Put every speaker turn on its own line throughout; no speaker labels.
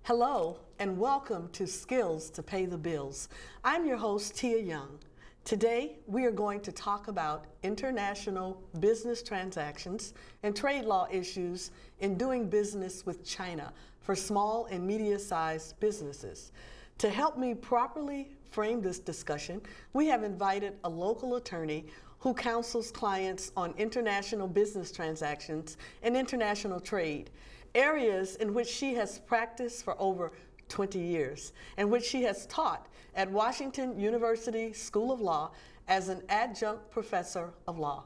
Hello and welcome to Skills to Pay the Bills. I'm your host, Tia Young. Today, we are going to talk about international business transactions and trade law issues in doing business with China for small and medium-sized businesses. To help me properly frame this discussion, we have invited a local attorney who counsels clients on international business transactions and international trade, areas in which she has practiced for over 20 years, and which she has taught at Washington University School of Law as an adjunct professor of law.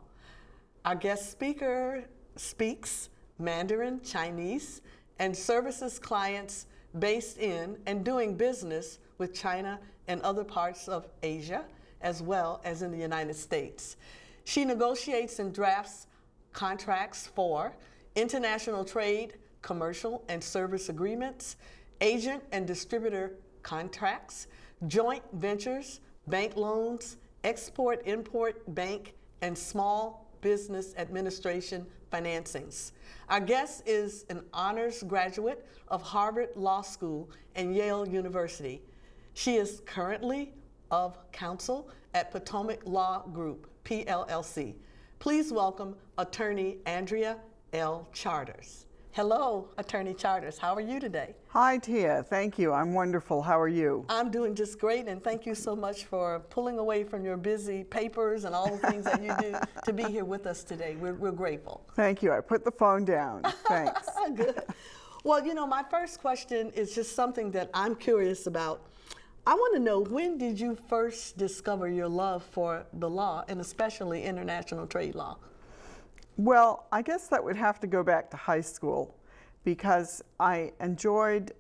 Our guest speaker speaks Mandarin, Chinese, and services clients based in and doing business with China and other parts of Asia, as well as in the United States. She negotiates and drafts contracts for international trade, commercial and service agreements, agent and distributor contracts, joint ventures, bank loans, export-import bank, and small business administration financings. Our guest is an honors graduate of Harvard Law School and Yale University. She is currently of counsel at Potomac Law Group, PLLC. Please welcome attorney Andrea L. Charters. Hello, Attorney Charters. How are you today?
Hi, Tia. Thank you. I'm wonderful. How are you?
I'm doing just great, and thank you so much for pulling away from your busy papers and all the things that you do to be here with us today. We're grateful.
Thank you. I put the phone down. Thanks.
Good. Well, you know, my first question is just something that I'm curious about. I want to know, when did you first discover your love for the law, and especially international trade law?
Well, I guess that would have to go back to high school, because I enjoyed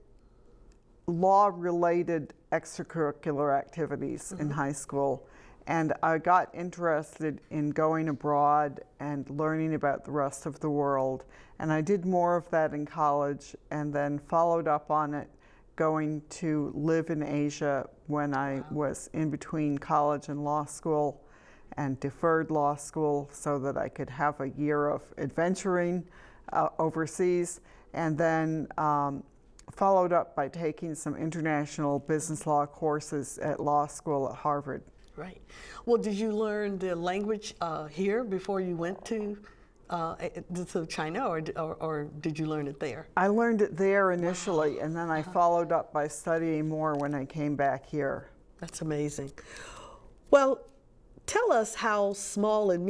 law-related extracurricular activities in high school, and I got interested in going abroad and learning about the rest of the world, and I did more of that in college and then followed up on it going to live in Asia when I was in between college and law school, and deferred law school so that I could have a year of adventuring overseas, and then followed up by taking some international business law courses at law school at Harvard.
Right. Well, did you learn the language here before you went to China, or did you learn it there?
I learned it there initially, and then I followed up by studying more when I came back here.
That's amazing. Well, tell us how small and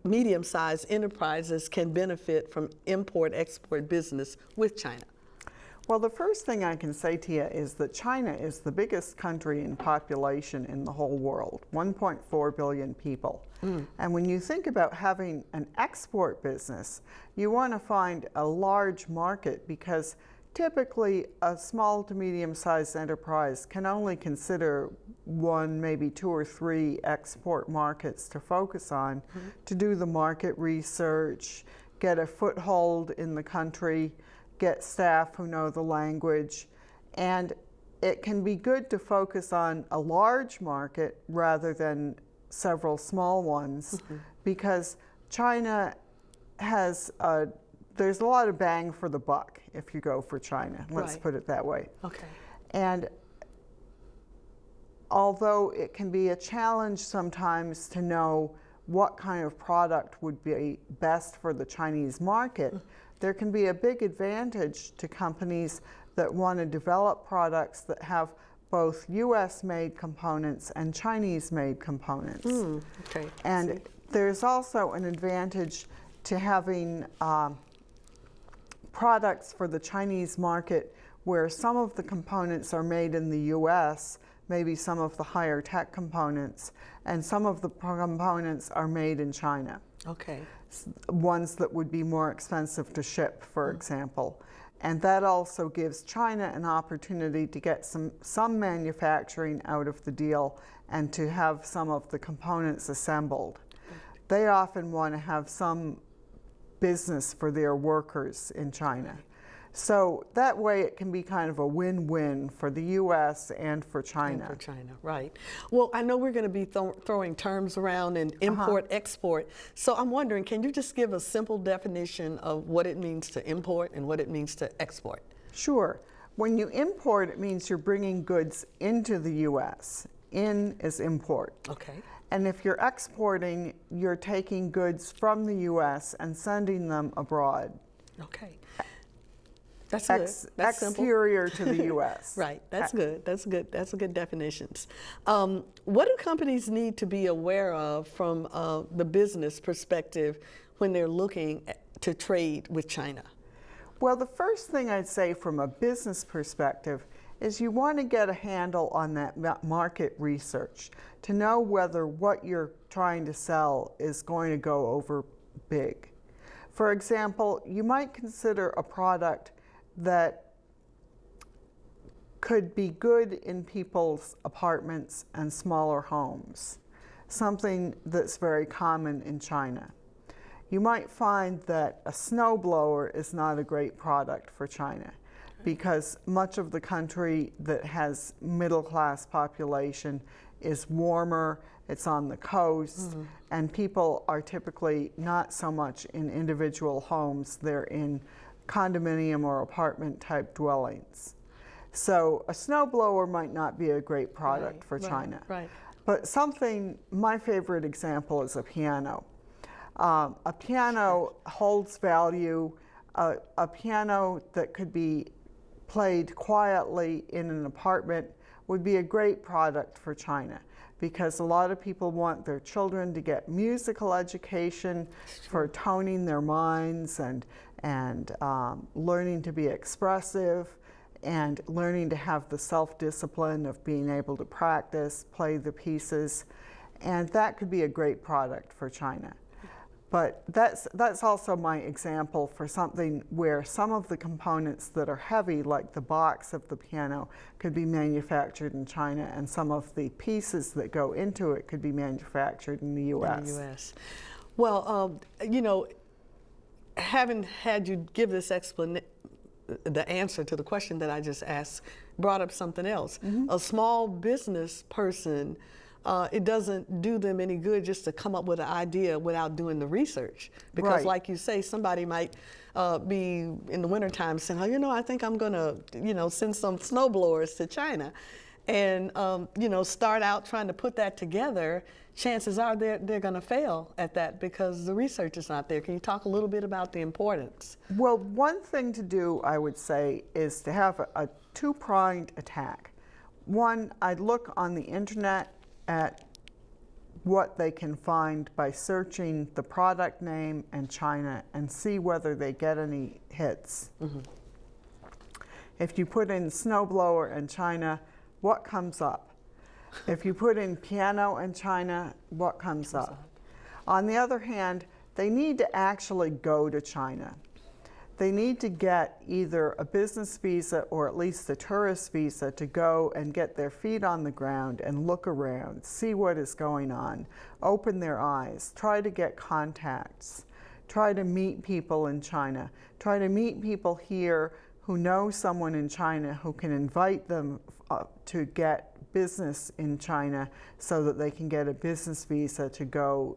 medium-sized enterprises can benefit from import-export business with China.
Well, the first thing I can say to you is that China is the biggest country in population in the whole world, 1.4 billion people. And when you think about having an export business, you want to find a large market, because typically a small to medium-sized enterprise can only consider one, maybe two or three export markets to focus on, to do the market research, get a foothold in the country, get staff who know the language. And it can be good to focus on a large market rather than several small ones, because China has there's a lot of bang for the buck if you go for China, let's put it that way.
Okay.
And although it can be a challenge sometimes to know what kind of product would be best for the Chinese market, there can be a big advantage to companies that want to develop products that have both US-made components and Chinese-made components.
Okay.
And there's also an advantage to having products for the Chinese market where some of the components are made in the US, maybe some of the higher tech components, and some of the components are made in China.
Okay.
Ones that would be more expensive to ship, for example. And that also gives China an opportunity to get some manufacturing out of the deal and to have some of the components assembled. They often want to have some business for their workers in China. So that way it can be kind of a win-win for the U.S. and for China.
And for China, right. Well, I know we're going to be throwing terms around in import-export. So I'm wondering, can you just give a simple definition of what it means to import and what it means to export?
Sure. When you import, it means you're bringing goods into the U.S. In is import.
Okay.
And if you're exporting, you're taking goods from the U.S. and sending them abroad.
Okay. That's good. That's
exterior to the U.S.
Right. That's good. That's good. That's a good definitions. What do companies need to be aware of from the business perspective when they're looking to trade with China?
Well, the first thing I'd say from a business perspective is you want to get a handle on that market research to know whether what you're trying to sell is going to go over big. For example, you might consider a product that could be good in people's apartments and smaller homes, something that's very common in China. You might find that a snowblower is not a great product for China because much of the country that has middle-class population is warmer, it's on the coast, and people are typically not so much in individual homes, they're in condominium or apartment type dwellings. So a snowblower might not be a great product for China.
Right.
But my favorite example is a piano. A piano holds value. A piano that could be played quietly in an apartment would be a great product for China because a lot of people want their children to get musical education for toning their minds and learning to be expressive and learning to have the self-discipline of being able to practice, play the pieces, and that could be a great product for China. But that's also my example for something where some of the components that are heavy, like the box of the piano, could be manufactured in China, and some of the pieces that go into it could be manufactured in the U.S.
In the U.S. Well, you know, having had you give this the answer to the question that I just asked, brought up something else. A small business person, it doesn't do them any good just to come up with an idea without doing the research. Because like you say, somebody might be in the wintertime saying, oh, you know, I think I'm going to, you know, send some snowblowers to China. And, you know, start out trying to put that together, chances are they're going to fail at that because the research is not there. Can you talk a little bit about the importance?
Well, one thing to do, I would say, is to have a two-pronged attack. One, I'd look on the internet at what they can find by searching the product name and China and see whether they get any hits. If you put in snowblower and China, what comes up? If you put in piano and China, what comes up? On the other hand, they need to actually go to China. They need to get either a business visa or at least a tourist visa to go and get their feet on the ground and look around, see what is going on, open their eyes, try to get contacts, try to meet people in China, try to meet people here who know someone in China who can invite them to get business in China so that they can get a business visa to go.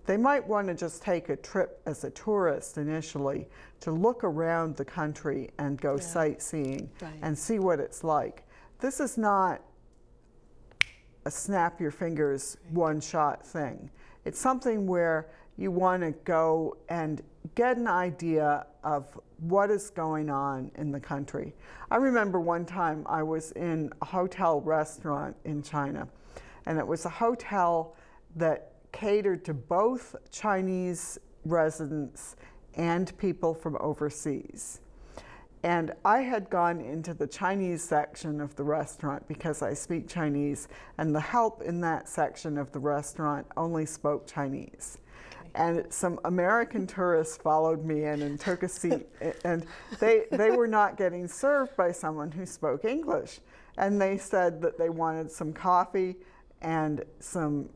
They might want to just take a trip as a tourist initially to look around the country and go sightseeing and see what it's like. This is not a snap your fingers one-shot thing. It's something where you want to go and get an idea of what is going on in the country. I remember one time I was in a hotel restaurant in China, and it was a hotel that catered to both Chinese residents and people from overseas. And I had gone into the Chinese section of the restaurant because I speak Chinese, and the help in that section of the restaurant only spoke Chinese. And some American tourists followed me in and took a seat, and they were not getting served by someone who spoke English. And they said that they wanted some coffee and some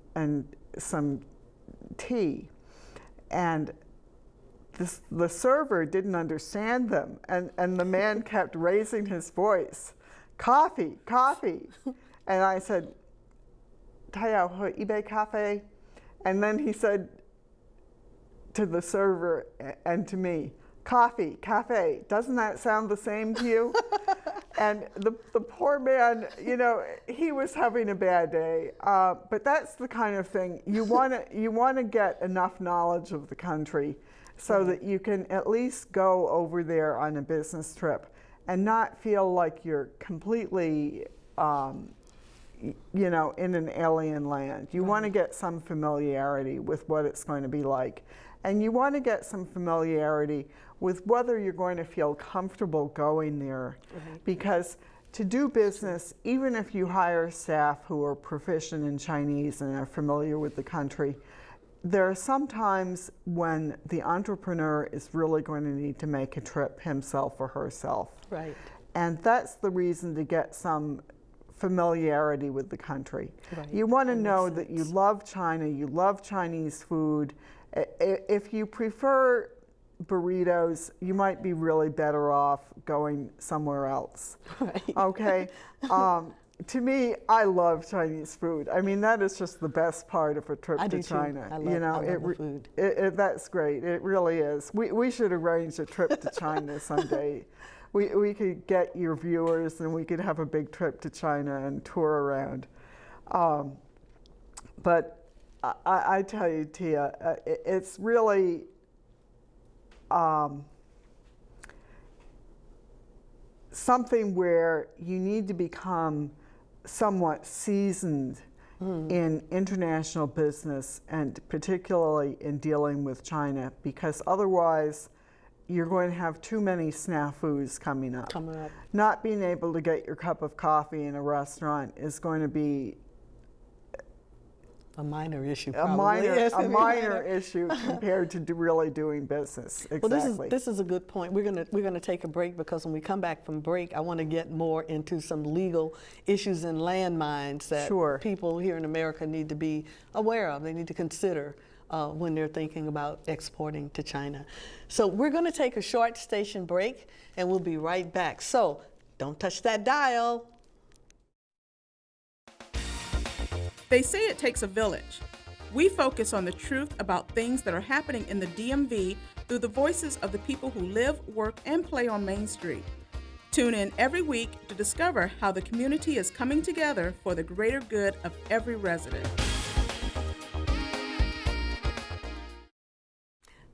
tea. And the server didn't understand them, and the man kept raising his voice, coffee, coffee. And I said, 他要喝一杯咖啡? And then he said to the server and to me, coffee, cafe, doesn't that sound the same to you? And the poor man, you know, he was having a bad day. But that's the kind of thing you want to get enough knowledge of the country so that you can at least go over there on a business trip and not feel like you're completely, you know, in an alien land. You want to get some familiarity with what it's going to be like. And you want to get some familiarity with whether you're going to feel comfortable going there. Because to do business, even if you hire staff who are proficient in Chinese and are familiar with the country, there are some times when the entrepreneur is really going to need to make a trip himself or herself.
Right.
And that's the reason to get some familiarity with the country.
Right.
You want to know that you love China, you love Chinese food. If you prefer burritos, you might be really better off going somewhere else.
Right.
Okay? To me, I love Chinese food. I mean, that is just the best part of a trip to China.
I love,
you know,
I love the food.
That's great. It really is. We should arrange a trip to China someday. We could get your viewers and we could have a big trip to China and tour around. But I tell you, Tia, it's really something where you need to become somewhat seasoned in international business, and particularly in dealing with China, because otherwise you're going to have too many snafus coming up. Not being able to get your cup of coffee in a restaurant is going to be
a minor issue,
probably.
Yes,
a minor issue compared to really doing business. Exactly.
Well, this is a good point. We're gonna take a break, because when we come back from break, I want to get more into some legal issues and landmines that people here in America need to be aware of. They need to consider when they're thinking about exporting to China. So we're going to take a short station break, and we'll be right back. So don't touch that dial.
They say it takes a village. We focus on the truth about things that are happening in the DMV through the voices of the people who live, work, and play on Main Street. Tune in every week to discover how the community is coming together for the greater good of every resident.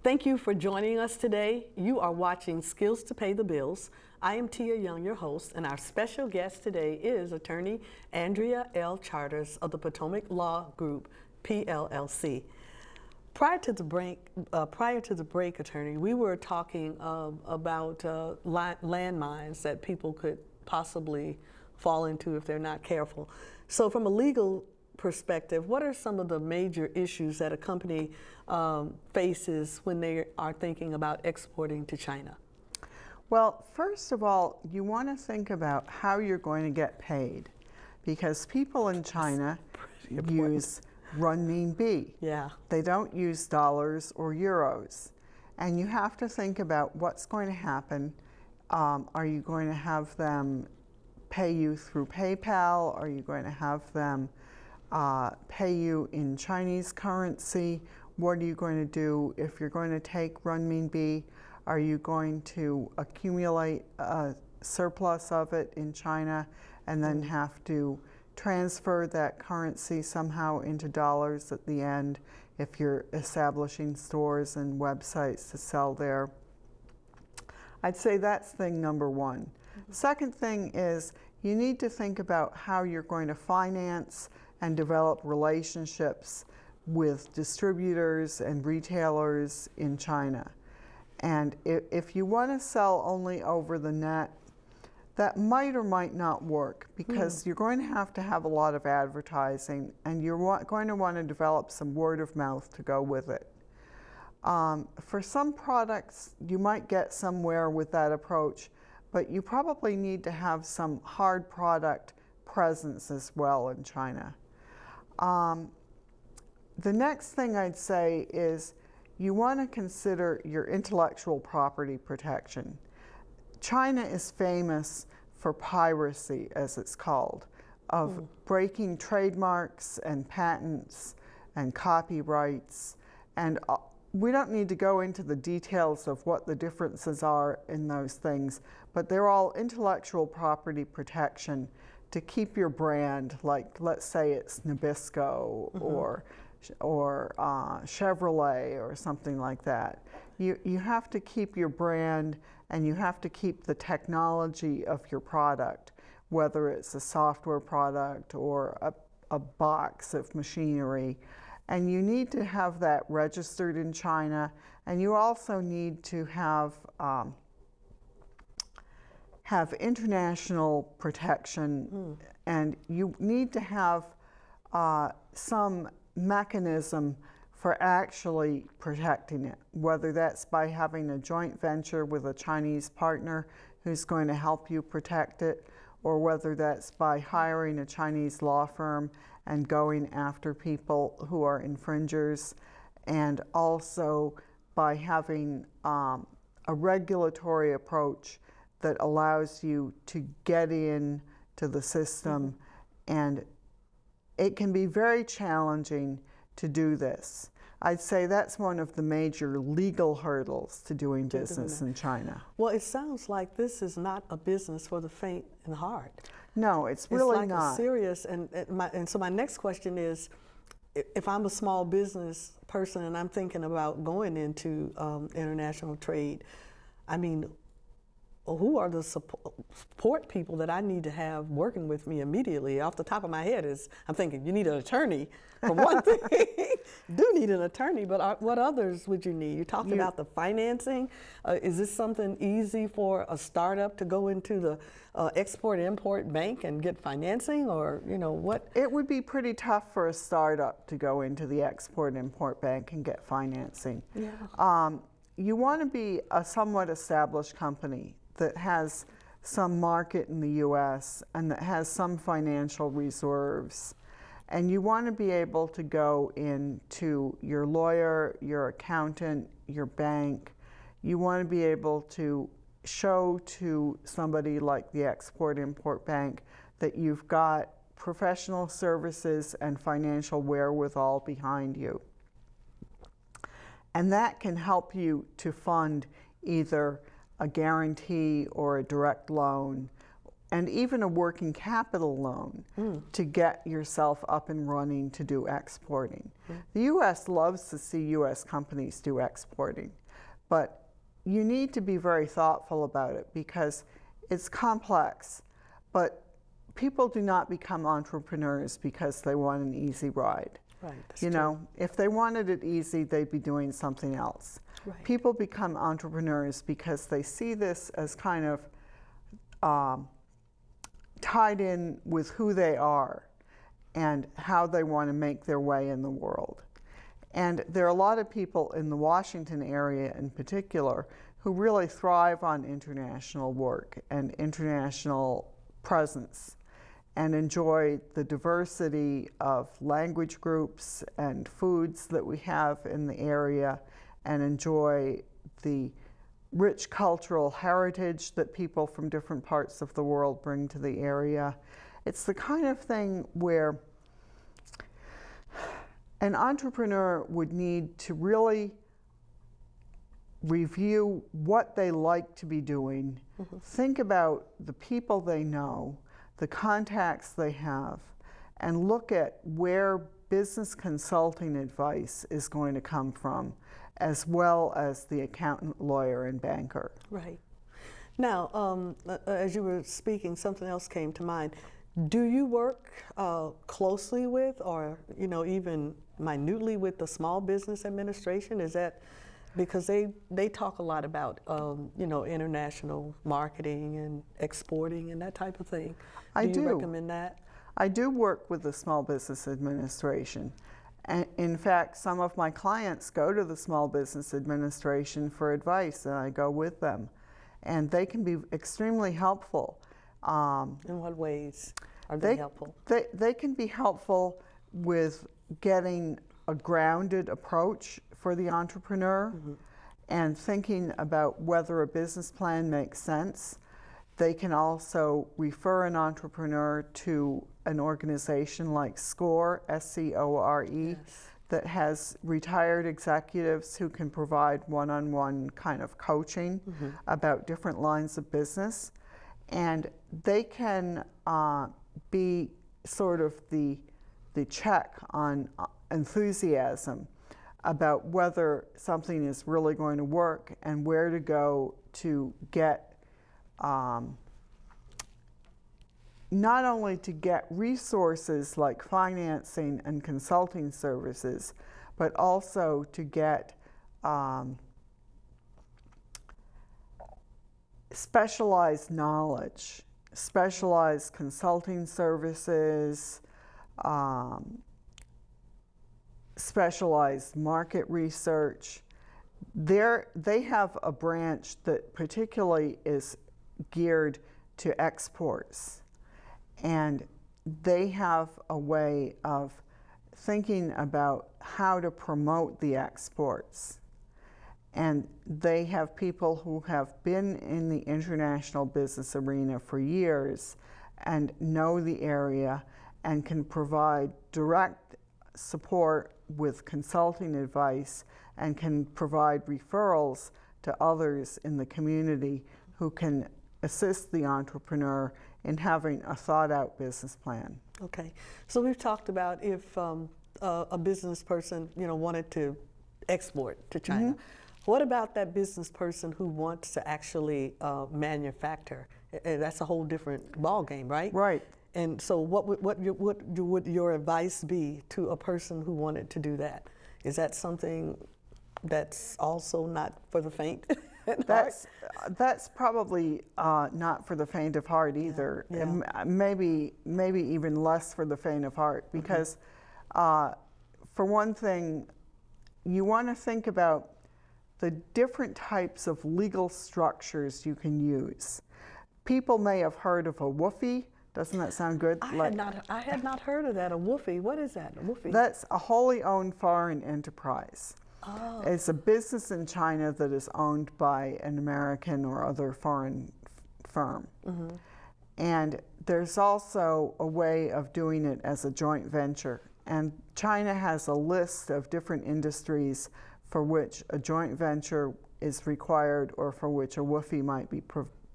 Thank you for joining us today. You are watching Skills to Pay the Bills. I am Tia Young, your host, and our special guest today is attorney Andrea L. Charters of the Potomac Law Group, PLLC. Prior to the break, attorney, we were talking about landmines that people could possibly fall into if they're not careful. So from a legal perspective, what are some of the major issues that a company faces when they are thinking about exporting to China?
Well, first of all, you want to think about how you're going to get paid, because people in China use renminbi.
Yeah.
They don't use dollars or euros. And you have to think about what's going to happen. Are you going to have them pay you through PayPal? Are you going to have them pay you in Chinese currency? What are you going to do if you're going to take renminbi? Are you going to accumulate a surplus of it in China and then have to transfer that currency somehow into dollars at the end if you're establishing stores and websites to sell there? I'd say that's thing number one. Second thing is you need to think about how you're going to finance and develop relationships with distributors and retailers in China. And if you want to sell only over the net, that might or might not work, because you're going to have a lot of advertising, and you're going to want to develop some word of mouth to go with it. For some products, you might get somewhere with that approach, but you probably need to have some hard product presence as well in China. The next thing I'd say is you want to consider your intellectual property protection. China is famous for piracy, as it's called, of breaking trademarks and patents and copyrights. And we don't need to go into the details of what the differences are in those things, but they're all intellectual property protection to keep your brand, like let's say it's Nabisco or Chevrolet or something like that. You have to keep your brand, and you have to keep the technology of your product, whether it's a software product or a box of machinery. And you need to have that registered in China, and you also need to have international protection, and you need to have some mechanism for actually protecting it, whether that's by having a joint venture with a Chinese partner who's going to help you protect it, or whether that's by hiring a Chinese law firm and going after people who are infringers, and also by having a regulatory approach that allows you to get in to the system. And it can be very challenging to do this. I'd say that's one of the major legal hurdles to doing business in China.
Well, it sounds like this is not a business for the faint in heart.
No, it's really not.
It's like a serious, and so my next question is, if I'm a small business person and I'm thinking about going into international trade, I mean, who are the support people that I need to have working with me immediately? Off the top of my head I'm thinking you need an attorney for one thing. Do need an attorney, but what others would you need? You talked about the financing. Is this something easy for a startup to go into the Export-Import Bank and get financing, or what?
It would be pretty tough for a startup to go into the Export-Import Bank and get financing.
Yeah.
You want to be a somewhat established company that has some market in the U.S. and that has some financial reserves. And you want to be able to go into your lawyer, your accountant, your bank. You want to be able to show to somebody like the Export-Import Bank that you've got professional services and financial wherewithal behind you. And that can help you to fund either a guarantee or a direct loan, and even a working capital loan to get yourself up and running to do exporting. The U.S. loves to see U.S. companies do exporting, but you need to be very thoughtful about it because it's complex. But people do not become entrepreneurs because they want an easy ride.
Right,
you know, if they wanted it easy, they'd be doing something else.
Right.
People become entrepreneurs because they see this as kind of tied in with who they are and how they want to make their way in the world. And there are a lot of people in the Washington area in particular who really thrive on international work and international presence, and enjoy the diversity of language groups and foods that we have in the area, and enjoy the rich cultural heritage that people from different parts of the world bring to the area. It's the kind of thing where an entrepreneur would need to really review what they like to be doing, think about the people they know, the contacts they have, and look at where business consulting advice is going to come from, as well as the accountant, lawyer, and banker.
Right. Now, as you were speaking, something else came to mind. Do you work closely with, or even minutely with, the Small Business Administration? Is that because they talk a lot about international marketing and exporting and that type of thing?
I do.
Do you recommend that?
I do work with the Small Business Administration. And in fact, some of my clients go to the Small Business Administration for advice, and I go with them. And they can be extremely helpful.
In what ways are they helpful?
They can be helpful with getting a grounded approach for the entrepreneur and thinking about whether a business plan makes sense. They can also refer an entrepreneur to an organization like SCORE, S-C-O-R-E,
Yes.
that has retired executives who can provide one-on-one kind of coaching about different lines of business. And they can be sort of the check on enthusiasm about whether something is really going to work and where to go to get not only to get resources like financing and consulting services, but also to get specialized knowledge, specialized consulting services, specialized market research. They have a branch that particularly is geared to exports. And they have a way of thinking about how to promote the exports. And they have people who have been in the international business arena for years and know the area and can provide direct support with consulting advice and can provide referrals to others in the community who can assist the entrepreneur in having a thought-out business plan.
Okay, so we've talked about if a business person, wanted to export to China. What about that business person who wants to actually manufacture? That's a whole different ballgame, right?
Right.
And so, what would your advice be to a person who wanted to do that? Is that something that's also not for the faint?
That's probably not for the faint of heart either.
Yeah.
Maybe even less for the faint of heart, because for one thing, you want to think about the different types of legal structures you can use. People may have heard of a woofie. Doesn't that sound good?
I had not heard of that. A woofie. What is that? A woofie?
That's a wholly owned foreign enterprise.
Oh.
It's a business in China that is owned by an American or other foreign firm. And there's also a way of doing it as a joint venture. And China has a list of different industries for which a joint venture is required or for which a woofie might be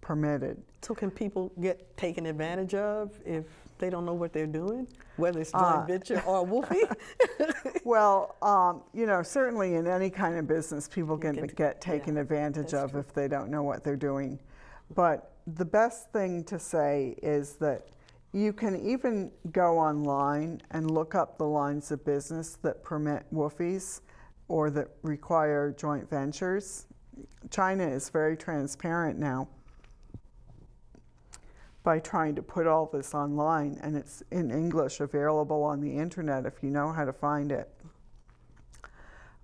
permitted.
So can people get taken advantage of if they don't know what they're doing, whether it's joint venture or a woofie?
Well, certainly in any kind of business, people can get taken advantage of if they don't know what they're doing. But the best thing to say is that you can even go online and look up the lines of business that permit woofies or that require joint ventures. China is very transparent now by trying to put all this online, and it's in English, available on the internet if you know how to find it.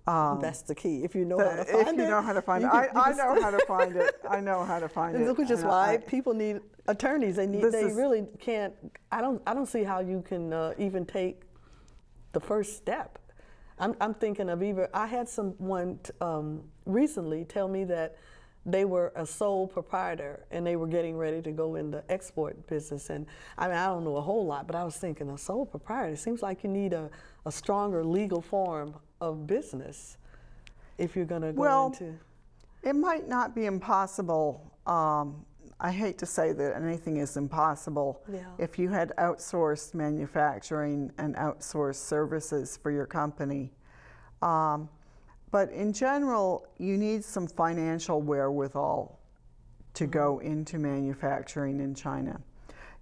That's the key. If you know how to find it.
If you know how to find it. I know how to find it. I know how to find it.
Which is why people need attorneys. They really can't. I don't see how you can even take the first step. I'm thinking of I had someone recently tell me that they were a sole proprietor and they were getting ready to go into export business. And I don't know a whole lot, but I was thinking a sole proprietor, it seems like you need a stronger legal form of business if you're going to go into.
It might not be impossible. I hate to say that anything is impossible. If you had outsourced manufacturing and outsourced services for your company. But in general, you need some financial wherewithal to go into manufacturing in China.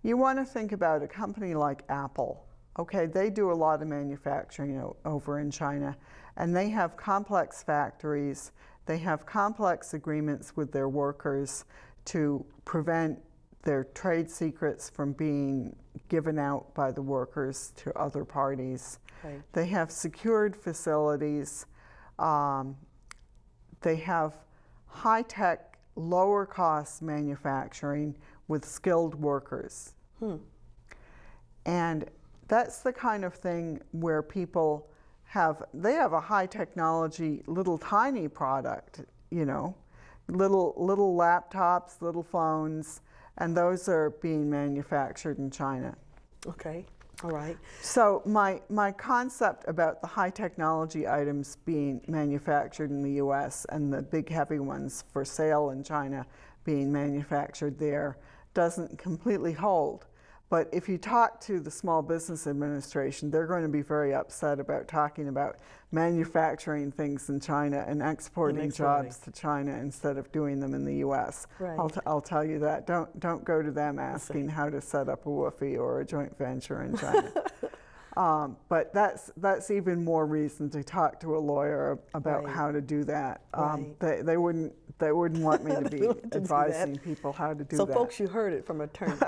You want to think about a company like Apple. Okay, they do a lot of manufacturing over in China, and they have complex factories. They have complex agreements with their workers to prevent their trade secrets from being given out by the workers to other parties. Right. They have secured facilities. They have high-tech, lower-cost manufacturing with skilled workers. And that's the kind of thing where people they have a high-technology, little tiny product, little laptops, little phones, and those are being manufactured in China.
Okay. All right.
So my concept about the high technology items being manufactured in the U.S. and the big heavy ones for sale in China being manufactured there doesn't completely hold. But if you talk to the Small Business Administration, they're going to be very upset about talking about manufacturing things in China and exporting jobs to China instead of doing them in the U.S.
Right.
I'll tell you that. Don't go to them asking how to set up a WFI or a joint venture in China. But that's even more reason to talk to a lawyer about how to do that. They wouldn't want me to be advising people how to do that.
So folks, you heard it from attorneys.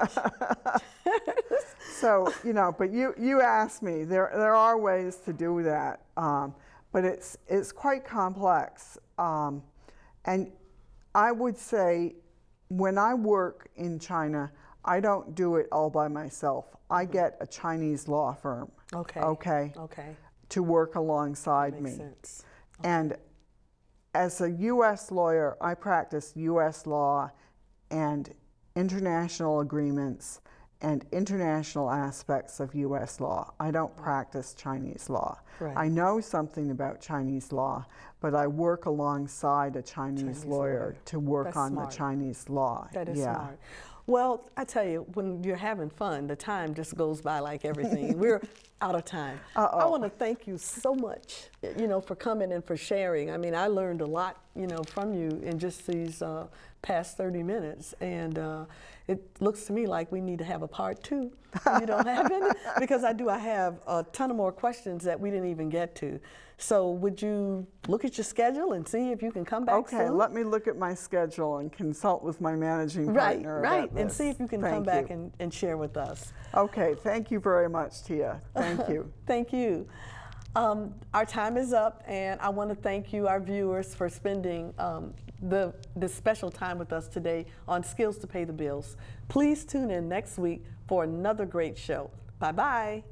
So, but you asked me, there are ways to do that, but it's quite complex. And I would say when I work in China, I don't do it all by myself. I get a Chinese law firm. Okay. To work alongside me.
Makes sense.
And as a U.S. lawyer, I practice U.S. law and international agreements and international aspects of U.S. law. I don't practice Chinese law.
Right.
I know something about Chinese law, but I work alongside a Chinese lawyer to work on the Chinese law.
That is smart. Well, I tell you, when you're having fun, the time just goes by like everything. We're out of time. I want to thank you so much, for coming and for sharing. I mean, I learned a lot, from you in just these past 30 minutes, and it looks to me like we need to have a part 2. You don't have any? Because I have a ton of more questions that we didn't even get to. So would you look at your schedule and see if you can come back soon?
Let me look at my schedule and consult with my managing partner about this.
And see if you can come back and share with us.
Okay, thank you very much, Tia. Thank you.
Thank you. Our time is up, and I want to thank you, our viewers, for spending this special time with us today on Skills to Pay the Bills. Please tune in next week for another great show. Bye-bye.